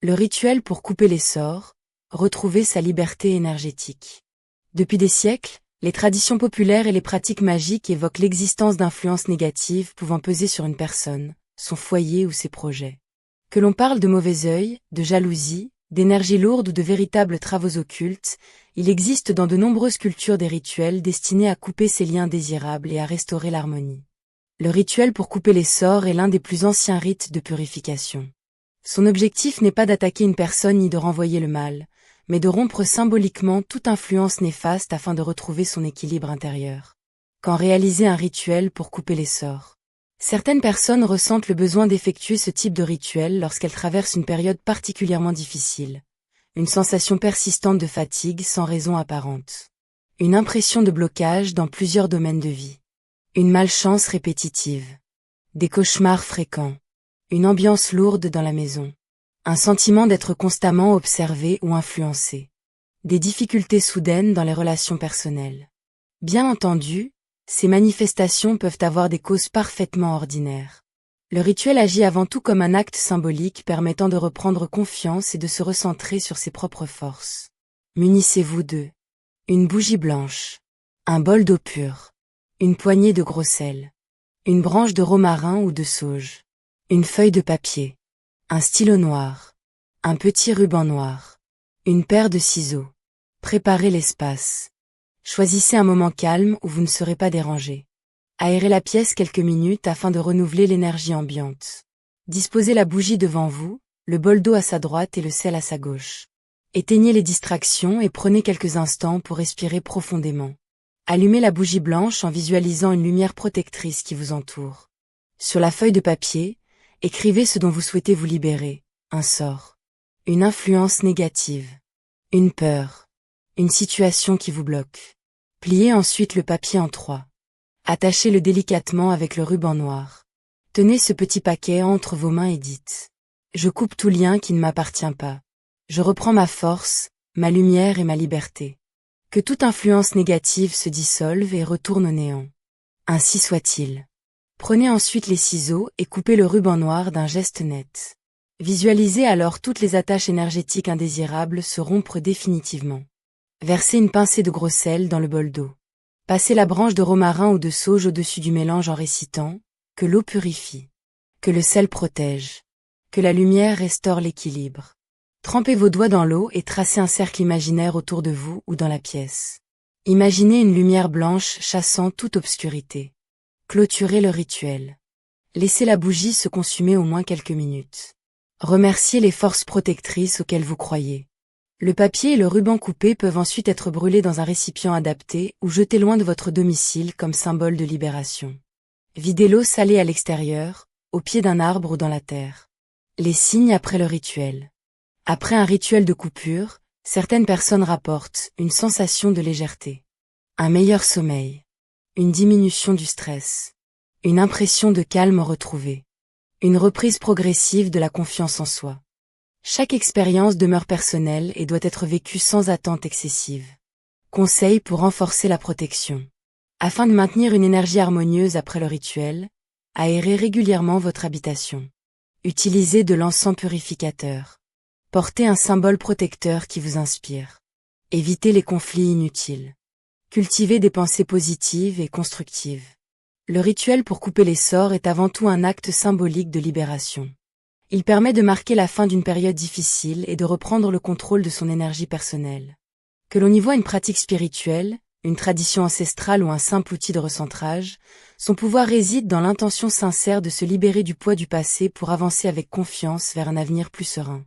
Le rituel pour couper les sorts, retrouver sa liberté énergétique. Depuis des siècles, les traditions populaires et les pratiques magiques évoquent l'existence d'influences négatives pouvant peser sur une personne, son foyer ou ses projets. Que l'on parle de mauvais œil, de jalousie, d'énergie lourde ou de véritables travaux occultes, il existe dans de nombreuses cultures des rituels destinés à couper ces liens désirables et à restaurer l'harmonie. Le rituel pour couper les sorts est l'un des plus anciens rites de purification. Son objectif n'est pas d'attaquer une personne ni de renvoyer le mal, mais de rompre symboliquement toute influence néfaste afin de retrouver son équilibre intérieur. Quand réaliser un rituel pour couper les sorts. Certaines personnes ressentent le besoin d'effectuer ce type de rituel lorsqu'elles traversent une période particulièrement difficile. Une sensation persistante de fatigue sans raison apparente. Une impression de blocage dans plusieurs domaines de vie. Une malchance répétitive. Des cauchemars fréquents. Une ambiance lourde dans la maison. Un sentiment d'être constamment observé ou influencé. Des difficultés soudaines dans les relations personnelles. Bien entendu, ces manifestations peuvent avoir des causes parfaitement ordinaires. Le rituel agit avant tout comme un acte symbolique permettant de reprendre confiance et de se recentrer sur ses propres forces. Munissez-vous de une bougie blanche, un bol d'eau pure, une poignée de gros sel, une branche de romarin ou de sauge, une feuille de papier, un stylo noir, un petit ruban noir, une paire de ciseaux. Préparez l'espace. Choisissez un moment calme où vous ne serez pas dérangé. Aérez la pièce quelques minutes afin de renouveler l'énergie ambiante. Disposez la bougie devant vous, le bol d'eau à sa droite et le sel à sa gauche. Éteignez les distractions et prenez quelques instants pour respirer profondément. Allumez la bougie blanche en visualisant une lumière protectrice qui vous entoure. Sur la feuille de papier, écrivez ce dont vous souhaitez vous libérer, un sort, une influence négative, une peur, une situation qui vous bloque. Pliez ensuite le papier en 3. Attachez-le délicatement avec le ruban noir. Tenez ce petit paquet entre vos mains et dites « Je coupe tout lien qui ne m'appartient pas. Je reprends ma force, ma lumière et ma liberté. Que toute influence négative se dissolve et retourne au néant. Ainsi soit-il. » Prenez ensuite les ciseaux et coupez le ruban noir d'un geste net. Visualisez alors toutes les attaches énergétiques indésirables se rompre définitivement. Versez une pincée de gros sel dans le bol d'eau. Passez la branche de romarin ou de sauge au-dessus du mélange en récitant « Que l'eau purifie. Que le sel protège. Que la lumière restaure l'équilibre. » Trempez vos doigts dans l'eau et tracez un cercle imaginaire autour de vous ou dans la pièce. Imaginez une lumière blanche chassant toute obscurité. Clôturez le rituel. Laissez la bougie se consumer au moins quelques minutes. Remerciez les forces protectrices auxquelles vous croyez. Le papier et le ruban coupé peuvent ensuite être brûlés dans un récipient adapté ou jetés loin de votre domicile comme symbole de libération. Videz l'eau salée à l'extérieur, au pied d'un arbre ou dans la terre. Les signes après le rituel. Après un rituel de coupure, certaines personnes rapportent une sensation de légèreté, un meilleur sommeil, une diminution du stress, une impression de calme retrouvée, une reprise progressive de la confiance en soi. Chaque expérience demeure personnelle et doit être vécue sans attente excessive. Conseils pour renforcer la protection. Afin de maintenir une énergie harmonieuse après le rituel, aérez régulièrement votre habitation. Utilisez de l'encens purificateur. Portez un symbole protecteur qui vous inspire. Évitez les conflits inutiles. Cultivez des pensées positives et constructives. Le rituel pour couper les sorts est avant tout un acte symbolique de libération. Il permet de marquer la fin d'une période difficile et de reprendre le contrôle de son énergie personnelle. Que l'on y voit une pratique spirituelle, une tradition ancestrale ou un simple outil de recentrage, son pouvoir réside dans l'intention sincère de se libérer du poids du passé pour avancer avec confiance vers un avenir plus serein.